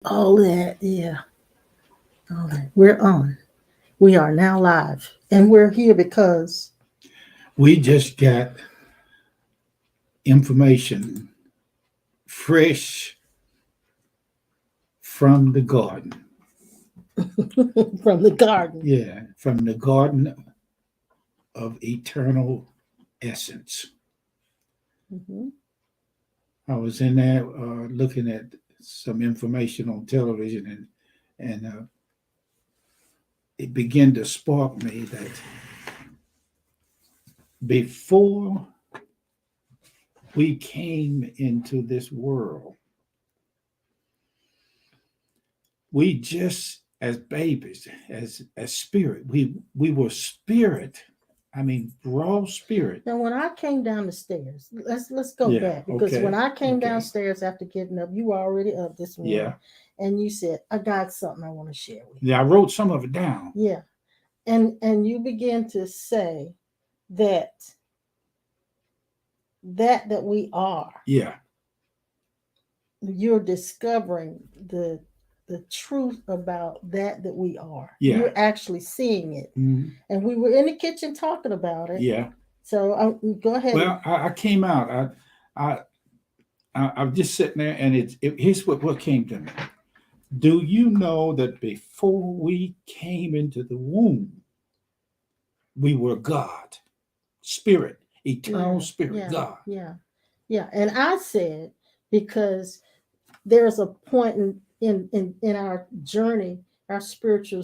All that, yeah. All that. We're on. We are now live. And we're here because We just got information fresh from the garden. from the garden. Yeah, from the garden of eternal essence. Mhm. I was in there looking at some information on television, and it began to spark me that before we came into this world, we just as babies, as spirit, we were spirit. I mean, raw spirit. Now, when I came down the stairs, let's go Yeah. back because when Okay. I came Okay. downstairs after getting up, you were already up this morning, Yeah. and you said, "I got something I want to share with you." Yeah. I wrote some of it down. Yeah, and you began to say that that we are. Yeah. You're discovering the truth about that we are. Yeah. You're actually seeing it, Mhm. and we were in the kitchen talking about it. Yeah. So go ahead. Well, I came out. I I'm just sitting there, and here's what came to me. Do you know that before we came into the womb, we were God, Spirit, eternal Yeah, Spirit, yeah, God. yeah, yeah. And I said because there's a point in our journey, our spiritual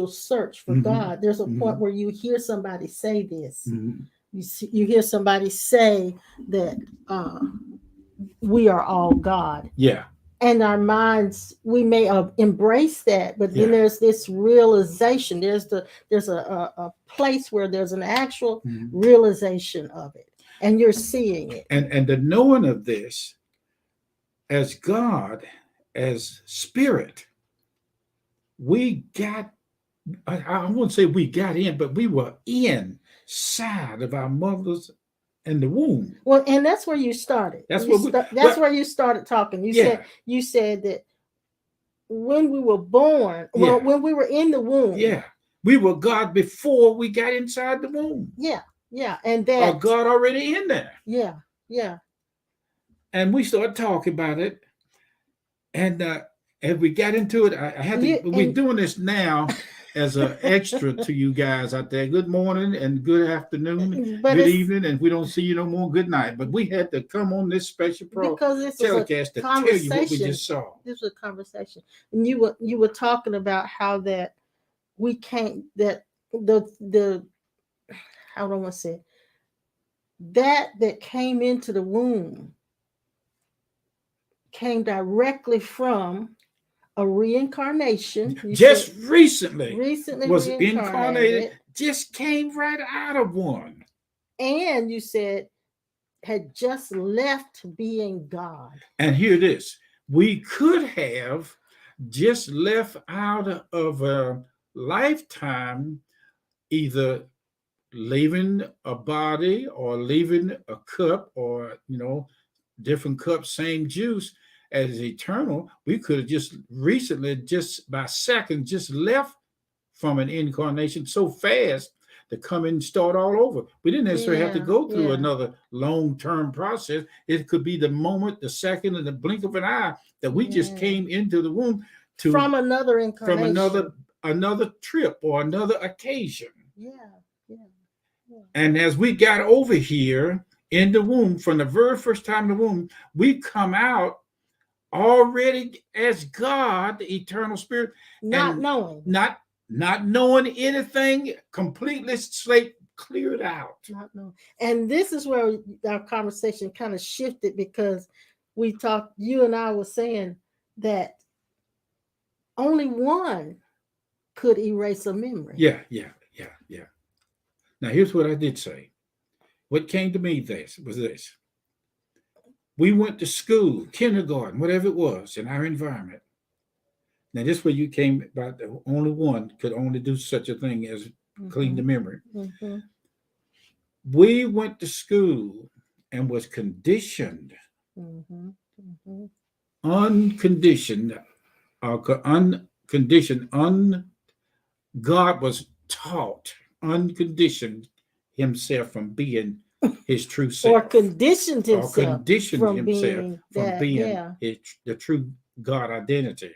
search for Mhm. God. There's a point Mhm. where you hear somebody say this. Mhm. You hear somebody say that we are all God. Yeah. And our minds, we may embrace that, but then Yeah. there's this realization. There's a place where there's an actual Mhm. realization of it, and you're seeing it. And the knowing of this as God, as Spirit, we got. I won't say we got in, but we were inside of our mothers in the womb. Well, and that's where you started. That's what That's where you started talking. Yeah. You said that when we were born, Yeah. well, when we were in the womb, Yeah. We were God before we got inside the womb. yeah, yeah, and Or that, God already in there. yeah, yeah, And we started talking about it. And as we got into it, I had to. We're doing this now as an extra to you guys out there. Good morning and good afternoon, but good it's evening, and if we don't see you no more, good night. But we had to come on this special because this was a telecast to tell you what we conversation. just saw. This was a conversation, and you were talking about how that we can't that the how do I want to say it? That came into the womb came directly from a reincarnation. You Just said recently was reincarnated, incarnated, just came right out of one. and you said had just left being God. And hear this, we could have just left out of a lifetime either leaving a body or leaving a cup, or different cups, same juice as eternal. We could have just recently, just by second, just left from an incarnation so fast to come and start all over. We didn't necessarily have to go through another long-term process. It could be the moment, the second, and the blink of an eye that we just came into the womb to from another incarnation, from another trip or another occasion. Yeah, yeah, yeah. And as we got over here in the womb, from the very first time in the womb, we come out already as God, the eternal Spirit, not and knowing, not knowing anything, completely slate cleared out. not knowing. And this is where our conversation kind of shifted because we talked. You and I were saying that only one could erase a memory. Yeah. Now here's what I did say. What came to me was this. We went to school, kindergarten, whatever it was, in our environment. Now this way you came about the only one could only do such a thing as clean the memory. Mm-hmm. We went to school and was conditioned, Mm-hmm. Mm-hmm. unconditioned, unconditioned, God was taught, unconditioned himself from being his true self, or conditioned or himself conditioned from himself being from that. being Yeah. the true God identity.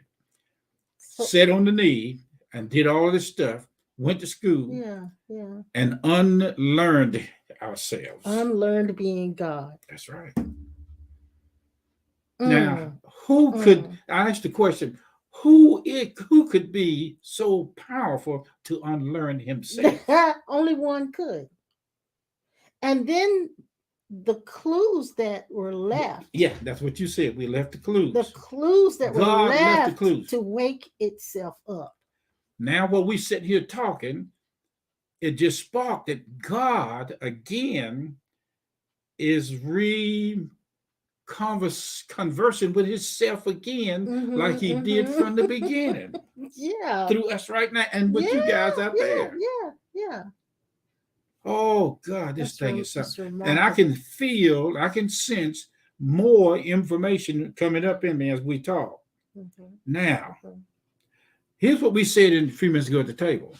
So, Sat on the knee and did all this stuff, went to school, yeah, yeah. and unlearned ourselves. Unlearned being God. That's right. Now, Mm, who could, mm. I asked the question, who could be so powerful to unlearn himself? Only one could. And then the clues that were left, Yeah, that's what you said. We left the the clues. clues that were God left the left clues. to wake itself up. Now, while we sit here talking, it just sparked that God again is conversing with himself again, like he did from the beginning Yeah. through us right now and with you guys out there. Yeah. Oh God, this That's thing is it's something. And I remarkable. can feel, I can sense more information coming up in me as we talk. Mhm, Now, mhm. here's what we said in a few minutes ago at the table.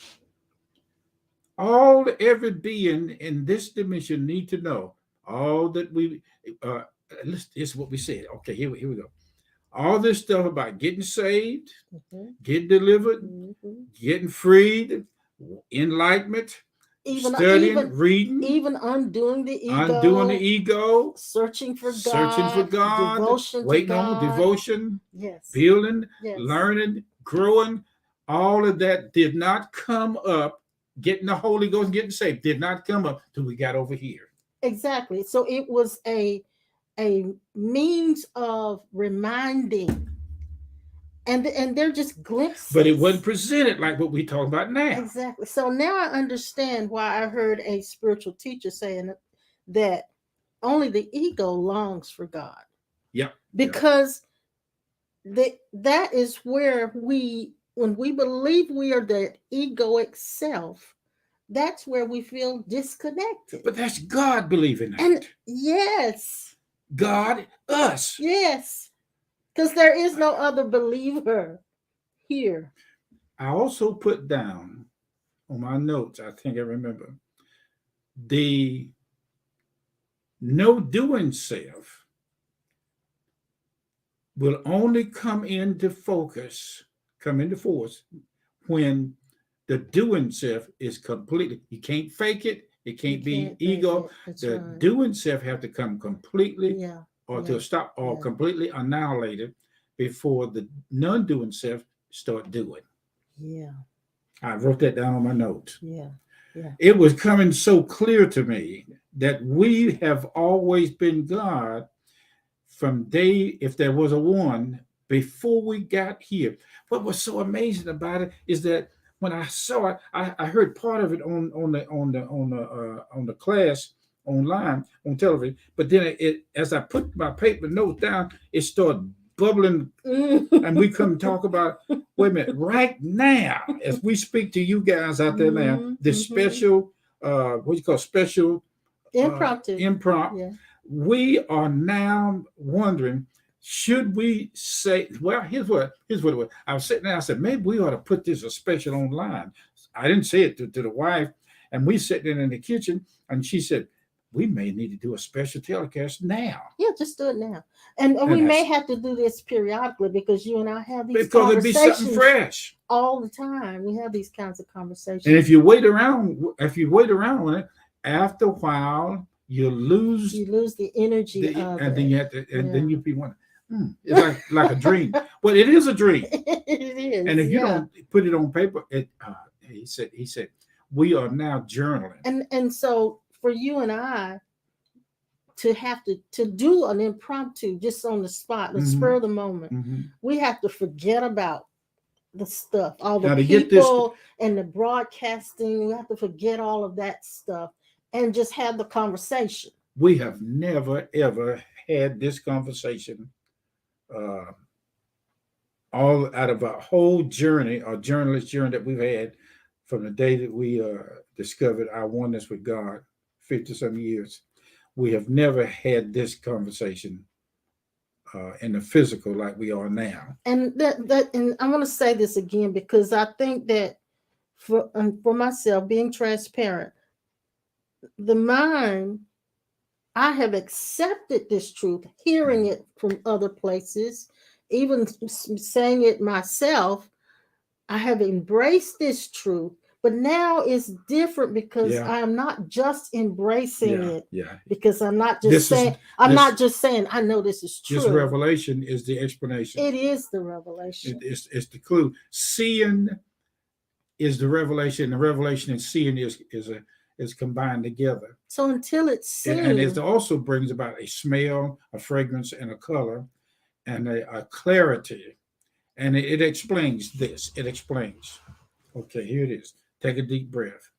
Every being in this dimension need to know all that we uh this is what we said. Okay, here we go. All this stuff about getting saved, Mhm, getting delivered, mhm. getting freed, enlightenment, Even studying, reading, even undoing the undoing the ego, ego, searching for searching for God, God, devotion to waiting on God. devotion, Yes. building, Yes. learning, growing. All of that did not come up. Getting the Holy Ghost, getting saved, did not come up till we got over here. Exactly. So it was a means of reminding, and they're just glimpses. But it wasn't presented like what we talk about now. Exactly. So now I understand why I heard a spiritual teacher saying that only the ego longs for God. Yep. Because that is where when we believe we are the egoic self, that's where we feel disconnected. But that's God believing that. And yes. God, us. Yes. Because there is no other believer here. I also put down on my notes, I think I remember, the no doing self will only come into force when the doing self is completely, you can't fake it, it can't be ego. The right. doing self have to come completely or Yeah. to stop or completely annihilated before the non-doing self start doing. Yeah. I wrote that down on my notes. Yeah. It was coming so clear to me that we have always been God from day, if there was a one, before we got here. What was so amazing about it is that when I saw it, I heard part of it on the class online on television, but then as I put my paper notes down, it started bubbling, and we couldn't talk about. Wait a minute, right now, as we speak to you guys out there now, this special, what you call special impromptu. Yeah. We are now wondering, should we say, well, here's what it was. I was sitting there, I said, maybe we ought to put this a special online. I didn't say it to the wife, and we sitting in the kitchen, and she said, we may need to do a special telecast now. Yeah, just do it now. And we may have to do this periodically because you and I have these conversations. Because it'd be something fresh. All the time. We have these kinds of conversations. And if you wait around on it, after a while, you lose the energy and then you have to, and then you be wondering, it's like a dream. Well, it is a dream. It is. And if you don't put it on paper, he said, we are now journaling. And so for you and I to have to do an impromptu just on the spot, the spur of the moment, we have to forget about the stuff, all the people and the broadcasting. We have to forget all of that stuff and just have the conversation. We have never, ever had this conversation all out of our whole journey, our journalist journey that we've had from the day that we discovered our oneness with God, 50 some years. We have never had this conversation in the physical like we are now. And and I want to say this again because I think that for myself, being transparent, the mind, I have accepted this truth, hearing it from other places, even saying it myself. I have embraced this truth, but now it's different because Yeah. I am not just embracing Yeah, it, yeah. because I'm not just This is saying, I'm this not just saying, I know this is this true. revelation is the explanation. It is the revelation. It's the clue. Seeing is the revelation. The revelation and seeing is combined together. So until it's seen, And it also brings about a smell, a fragrance, and a color, and a clarity. And it explains this. It explains. Okay, here it is. Take a deep breath.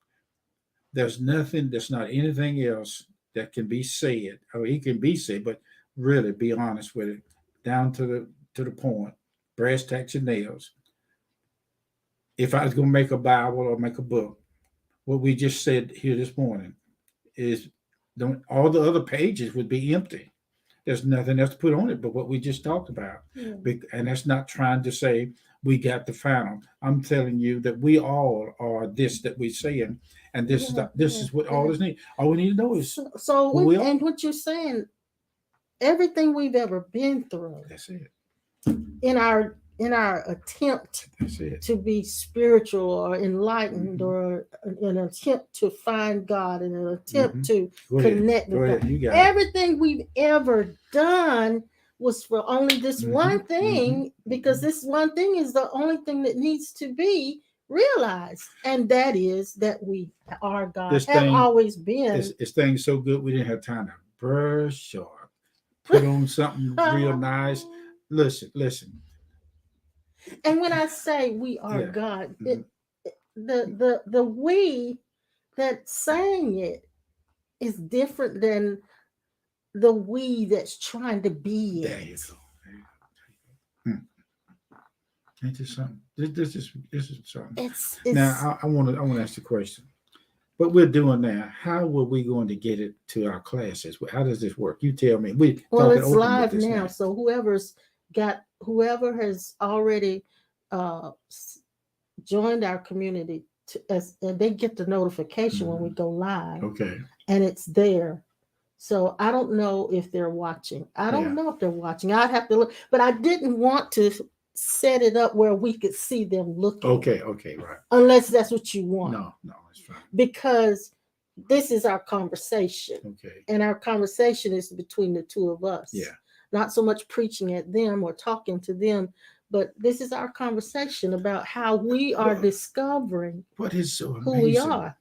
There's nothing, there's not anything else that can be said. I mean, it can be said, but really be honest with it, down to the point, brass tacks and nails. If I was going to make a Bible or make a book, what we just said here this morning is don't all the other pages would be empty. There's nothing else to put on it but what we just talked about. yeah. And that's not trying to say we got the final. I'm telling you that we all are this that we're saying, and this is what all is needed. All we need to know is So who we are. and what you're saying, everything we've ever been through That's it. in our attempt That's it. to be spiritual or enlightened, Mhm. or an attempt to find God, and an attempt Mhm. to Go ahead. connect Go with ahead. God. You got it. Everything we've ever done was for only this Mhm. one thing, Mhm. because this one thing is the only thing that needs to be realized, and that is that we are God, This have thing always been. It's things so good we didn't have time to brush or put on something real nice. Listen. And when I say we are Yeah. God, Mhm. the we that's saying it is different than the we that's trying to be There you it. go. Ain't this something? This is something. It's Now I want to ask the question. What we're doing now, how are we going to get it to our classes? How does this work? You tell me. We well, talking it's open live with this now. So whoever has already joined our community, and they get the notification when we go live, Okay. and it's there. So I don't know if they're watching. I don't Yeah. know if they're watching. I'd have to look, but I didn't want to set it up where we could see them looking. Okay, right. Unless that's what you want. No, it's fine. Because this is our conversation. Okay. And our conversation is between the two of us. Yeah. Not so much preaching at them or talking to them, but this is our conversation about how we are discovering what is so amazing? Who we are.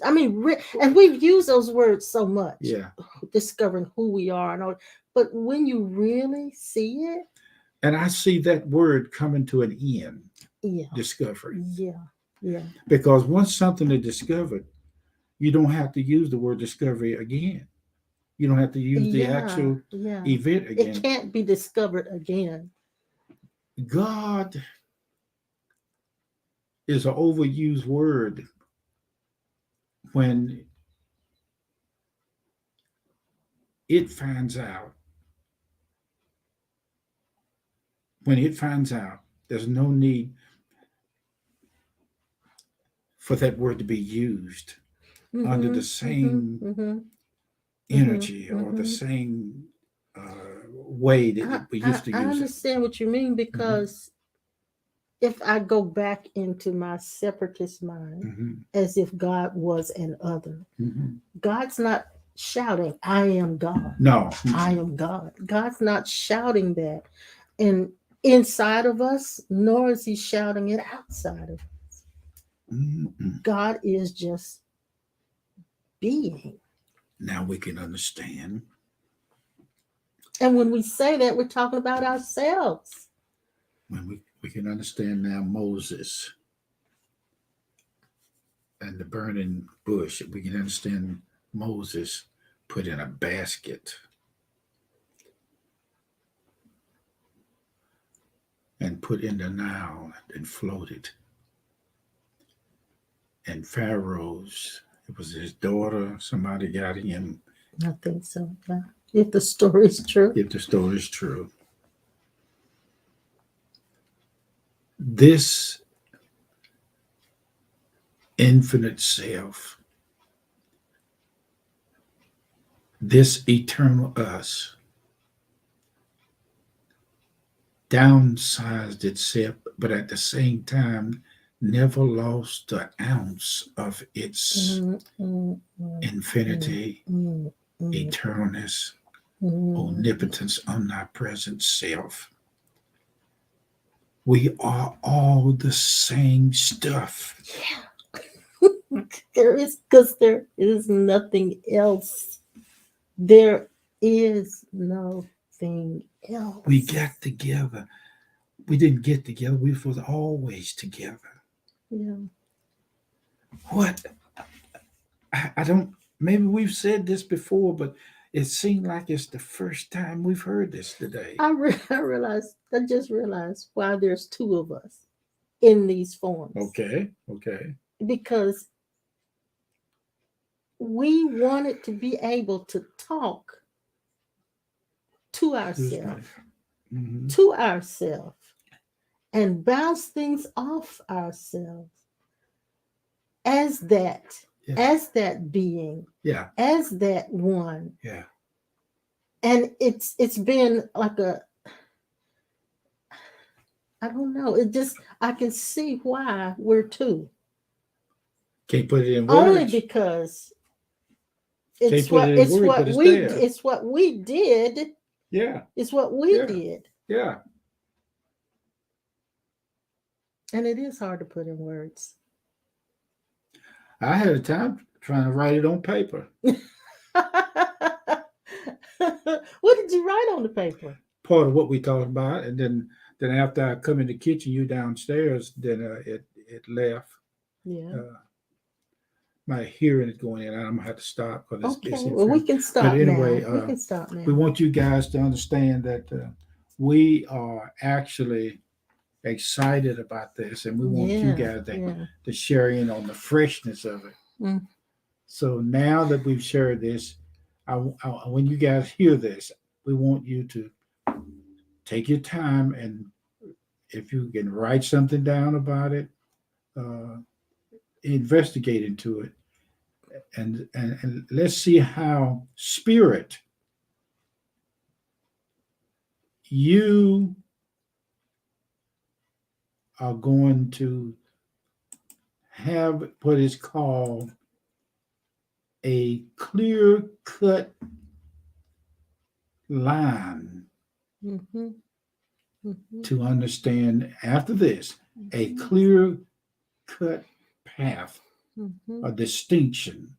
I mean, and we've used those words so much. Yeah. Discovering who we are and all, but when you really see it, and I see that word coming to an end. Yeah. Discovery. Yeah. Because once something is discovered, you don't have to use the word discovery again. You don't have to use the actual event again. It can't be discovered again. God is an overused word when it finds out. When it finds out, there's no need for that word to be used under the same energy or the same way that we used to use it. I understand what you mean, because if I go back into my separatist mind, as if God was an other, God's not shouting, I am God. No. I am God. God's not shouting that and inside of us, nor is he shouting it outside of us. God is just being. Now we can understand. And when we say that, we're talking about ourselves. When we can understand now Moses and the burning bush, we can understand Moses put in a basket and put in the Nile and floated. And Pharaoh's, it was his daughter, somebody got him. I think so. If the story is true. if the story is true. This infinite self, this eternal us, downsized itself, but at the same time, never lost an ounce of its infinity, eternalness, omnipotence, omnipresent self. We are all the same stuff. Yeah. Because there is nothing else. There is nothing else. We got together. We didn't get together. We was always together. Yeah. What? I don't, maybe we've said this before, but it seemed like it's the first time we've heard this today. I just realized why there's two of us in these forms. Okay. Because we wanted to be able to talk to ourselves, and bounce things off ourselves as that being, as that one. Yeah. And it's been like I don't know. I can see why we're two. Can't put it in words. Only because it's what we did. Yeah. It's what we did. Yeah. And it is hard to put in words. I had a time trying to write it on paper. What did you write on the paper? Part of what we talked about, and then after I come in the kitchen, you downstairs, then it left. Yeah. My hearing is going in. I'm gonna have to stop because okay. Well, we can stop. But anyway, now. We can stop now. We want you guys to understand that we are actually excited about this, and we want you guys to share in on the freshness of it. So now that we've shared this, when you guys hear this, we want you to take your time, and if you can write something down about it, investigate into it, and let's see how spirit, you are going to have what is called a clear-cut line to understand after this, a clear-cut path, a distinction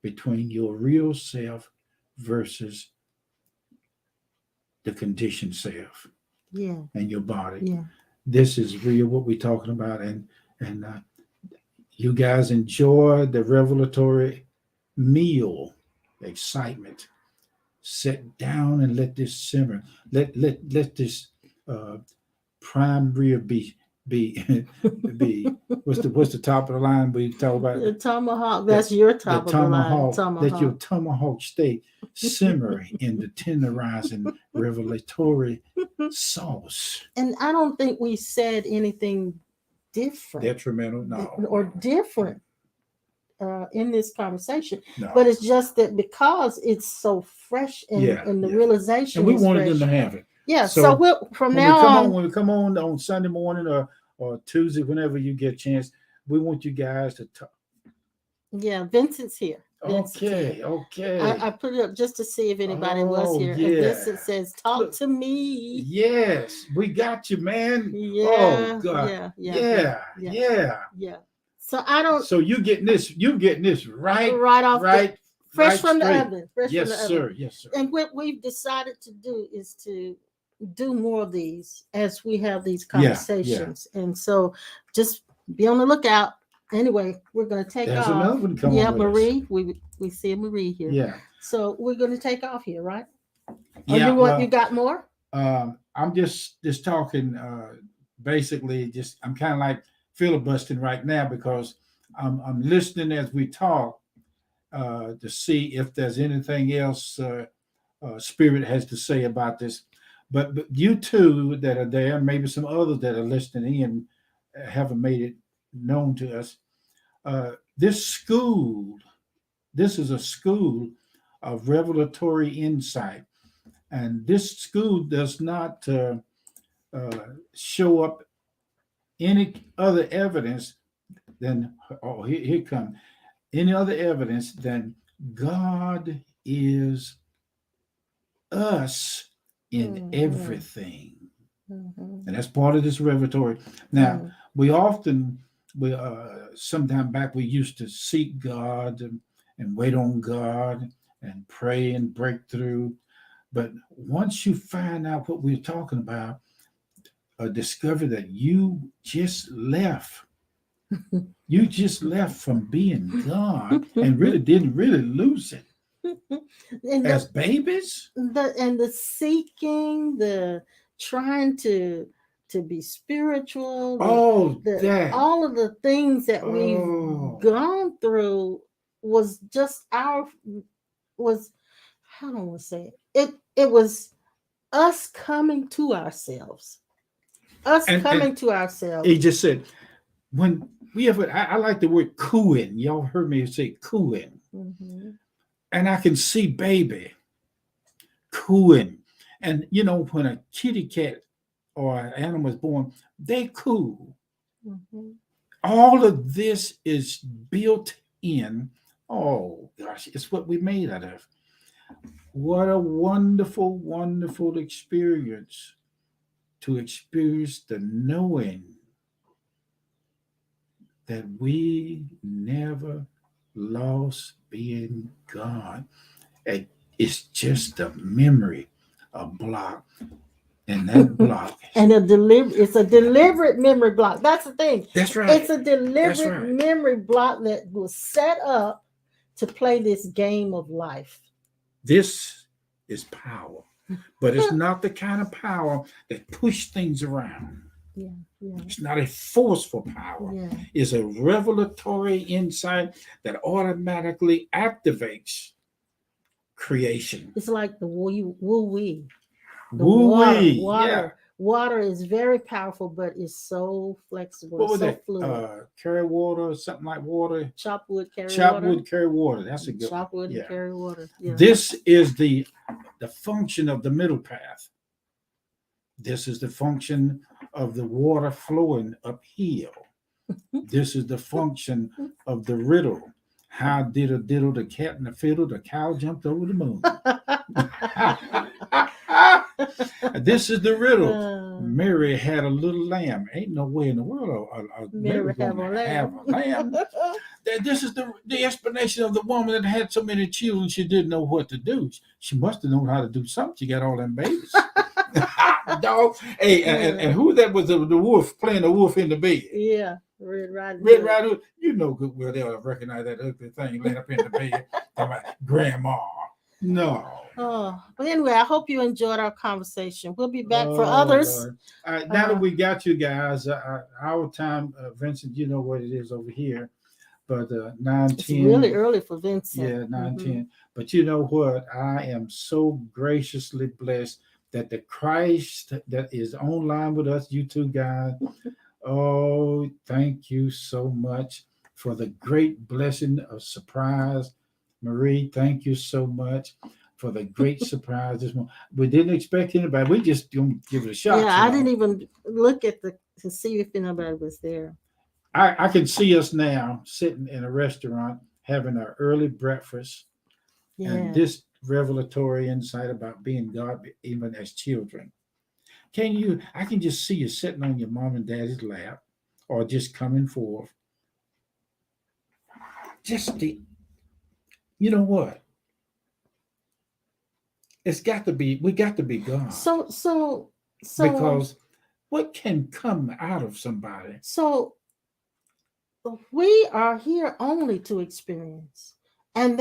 between your real self versus the conditioned self, and your body. Yeah. This is real what we're talking about, and you guys enjoy the revelatory meal, excitement. Sit down and let this simmer. Let this prime rib be what's the top of the line we talk about? The tomahawk. That's your top of the line. Tomahawk. Let your tomahawk steak simmer in the tenderizing revelatory sauce. And I don't think we said anything different, detrimental, no, or different in this conversation. No. But it's just that because it's so fresh and the realization, and we wanted fresh, them to have it. Yeah. So we'll, from now on, when we come on Sunday morning or Tuesday, whenever you get a chance, we want you guys to talk. Yeah, Vincent's here. Okay. I put it up just to see if anybody was here. Yeah. And Vincent says, "Talk to me." Yes, we got you, man. Yeah. Oh God. Yeah. So I don't. So you getting this right off, fresh from the oven. Yes, sir. And what we've decided to do is to do more of these as we have these conversations. And so just be on the lookout. Anyway, we're going to take off. There's another one coming. Yeah, Marie. We see Marie here. Yeah. So we're going to take off here, right? Yeah. You got more? I'm just talking. Basically, I'm kind of like filibustering right now because I'm listening as we talk to see if there's anything else Spirit has to say about this. But you two that are there, maybe some others that are listening in, haven't made it known to us. This school, this is a school of revelatory insight, and this school does not show up any other evidence than here come any other evidence than God is us in everything. And that's part of this revelatory. Now, we often, sometime back, we used to seek God and wait on God and pray and break through. But once you find out what we're talking about, discover that you just left. You just left from being God and really didn't really lose it. And As babies? the seeking, the trying to be spiritual, all of the things that we've gone through was just how do I want to say it? It was us coming to ourselves. To ourselves. He just said, when we ever, I like the word cooing. Y'all heard me say cooing. And I can see baby cooing. And you know, when a kitty cat or an animal is born, they coo. All of this is built in. Oh gosh, it's what we made out of. What a wonderful, wonderful experience to experience the knowing that we never lost being God. It's just a memory, a block, and that block. And it's a deliberate memory block. That's the thing. That's right. It's a deliberate memory block that was set up to play this game of life. This is power, but it's not the kind of power that push things around. Yeah. It's not a forceful power. It's a revelatory insight that automatically activates creation. It's like the woo-wee. Water is very powerful, but it's so flexible. What was that? Carry water, something like water. Chop wood, carry water. That's a good chop wood, and carry water. Yeah. This is the function of the middle path. This is the function of the water flowing uphill. This is the function of the riddle. How did a diddle, the cat and the fiddle, the cow jumped over the moon. This is the riddle. Mary had a little lamb. Ain't no way in the world Mary have a lamb. This is the explanation of the woman that had so many children she didn't know what to do. She must have known how to do something. She got all them babies. Dog. Hey, and who that was the wolf playing the wolf in the bed? Yeah. Red Riding Hood. You know good well they'll recognize that ugly thing laying up in the bed. About grandma. No. Oh, but anyway, I hope you enjoyed our conversation. We'll be back for others. Now that we got you guys, our time, Vincent, you know what it is over here. But 9:10. It's really early for Vincent. Yeah, 9:10. But you know what? I am so graciously blessed that the Christ that is online with us, you two guys. Oh, thank you so much for the great blessing of surprise. Marie, thank you so much for the great surprise this morning. We didn't expect anybody. We just gonna give it a shot. Yeah, I didn't even look at to see if anybody was there. I can see us now sitting in a restaurant having our early breakfast. Yeah. And this revelatory insight about being God even as children. I can just see you sitting on your mom and daddy's lap or just coming forth. You know what? We got to be God. So because what can come out of somebody? So we are here only to experience. And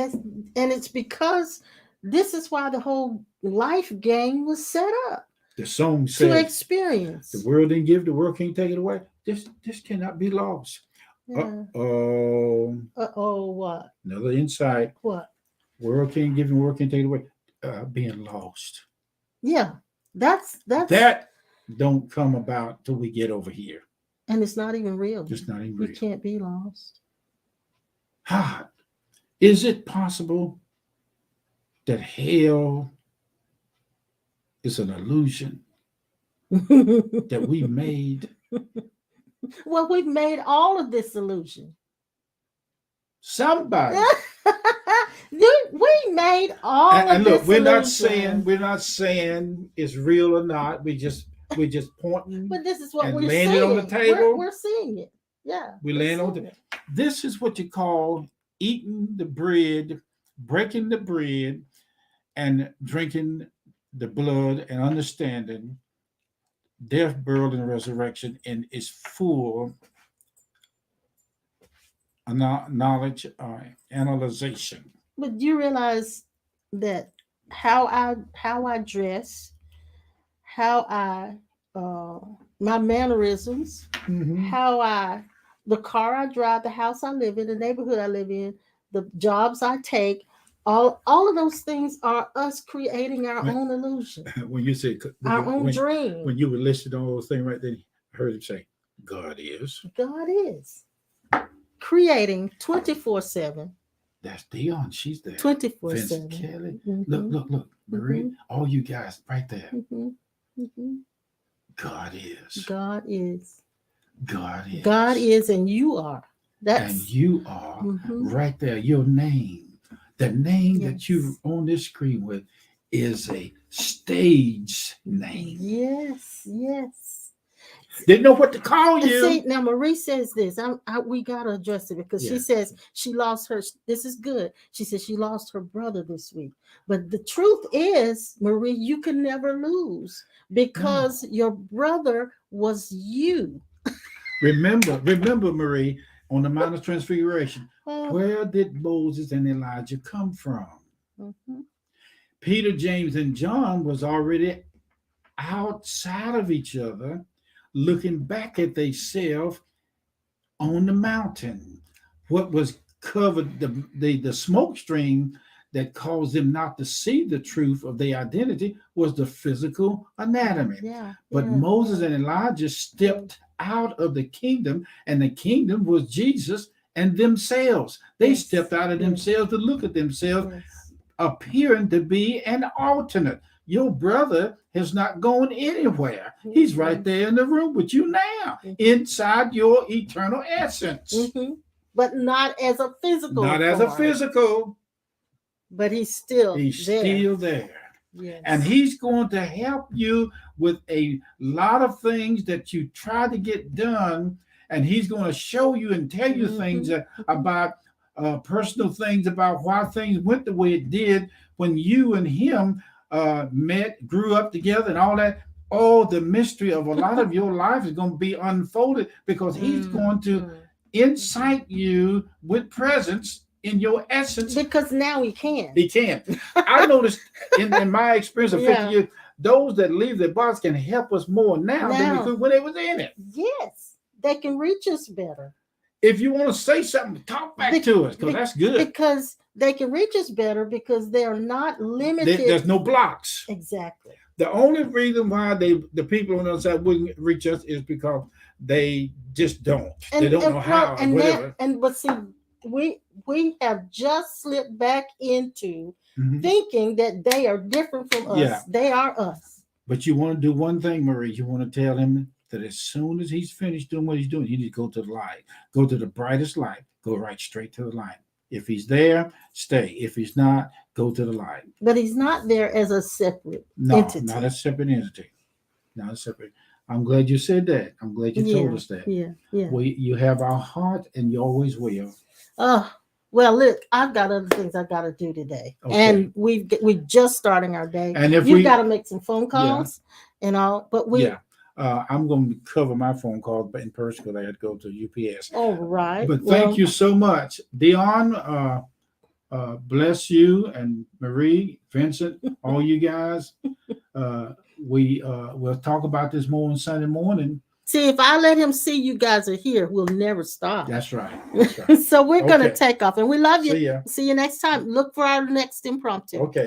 it's because this is why the whole life game was set up. The song says to experience. The world didn't give, the world can't take it away. This cannot be lost. Yeah. Uh-oh. Uh-oh, what? Another insight. What? World can't give and world can't take it away. being lost. Yeah, that's That don't come about till we get over here. and it's not even real. It's not even You real. can't be lost. Is it possible that hell is an illusion that we made? Well, we've made all of this illusion. Somebody. We made all And of look, this we're not illusion. saying it's real or not. We're just pointing. But this is what and we're laying seeing. it on the table. We're seeing it. Yeah. We we're laying on seeing the. it. This is what you call eating the bread, breaking the bread, and drinking the blood, and understanding death, burial, and resurrection in its full knowledge analyzation. But you realize that how I dress, how I my mannerisms, the car I drive, the house I live in, the neighborhood I live in, the jobs I take, all of those things are us creating our own illusion, When you say our own dream. when you were listed on those things right there, I heard him say, "God is." God is creating 24/7. That's Dion. She's there. 24/7. Vince Kelly. Look, Marie. All you guys right there. God is. God is. God is. God is, and you are. And you are right there. Your name, the name that you're on this screen with, is a stage name. Yes. Didn't know what to call you. See, now Marie says this. We gotta address it because she says she lost her. This is good. She says she lost her brother this week. But the truth is, Marie, you can never lose because your brother was you. Remember, Marie, on the Mount of Transfiguration, where did Moses and Elijah come from? Peter, James, and John was already outside of each other, looking back at themselves on the mountain. What was covered, the smoke stream that caused them not to see the truth of their identity was the physical anatomy. But Moses and Elijah stepped out of the kingdom, and the kingdom was Jesus and themselves. They stepped out of themselves to look at themselves, appearing to be an alternate. Your brother has not gone anywhere. He's right there in the room with you now, inside your eternal essence. But not as a physical. Not as a physical. But he's still there. Yes. And he's going to help you with a lot of things that you try to get done. And he's going to show you and tell you things about personal things about why things went the way it did when you and him met, grew up together, and all that. All the mystery of a lot of your life is going to be unfolded because he's going to incite you with presence in your essence. Because now he can. He can. I noticed in my experience of 50 years, those that leave their bodies can help us more now than we could when they was in it. Yes. They can reach us better. If you want to say something, talk back to us, because that's good. Because they can reach us better because they are not limited. There's no blocks. Exactly. The only reason why the people on the other side wouldn't reach us is because they just don't. They don't know how or whatever. But see, we have just slipped back into thinking that they are different from us. Yeah. They are us. But you want to do one thing, Marie. You want to tell him that as soon as he's finished doing what he's doing, you need to go to the light. Go to the brightest light. Go right straight to the light. If he's there, stay. If he's not, go to the light. But he's not there as a separate entity. No, not a separate entity. Not a separate. I'm glad you said that. I'm glad you told us that. Yeah. You have our heart, and you always will. Well, look, I've got other things I got to do today, and we're just starting our day. And if you've got to make some phone calls and all, but I'm going to cover my phone calls in person because I had to go to UPS. All right. But thank you so much, Dion. Bless you, and Marie, Vincent, all you guys. We'll talk about this more on Sunday morning. See, if I let him see you guys are here, we'll never stop. That's right. So we're going to take off, and we love you. See ya. See you next time. Look for our next impromptu. Okay.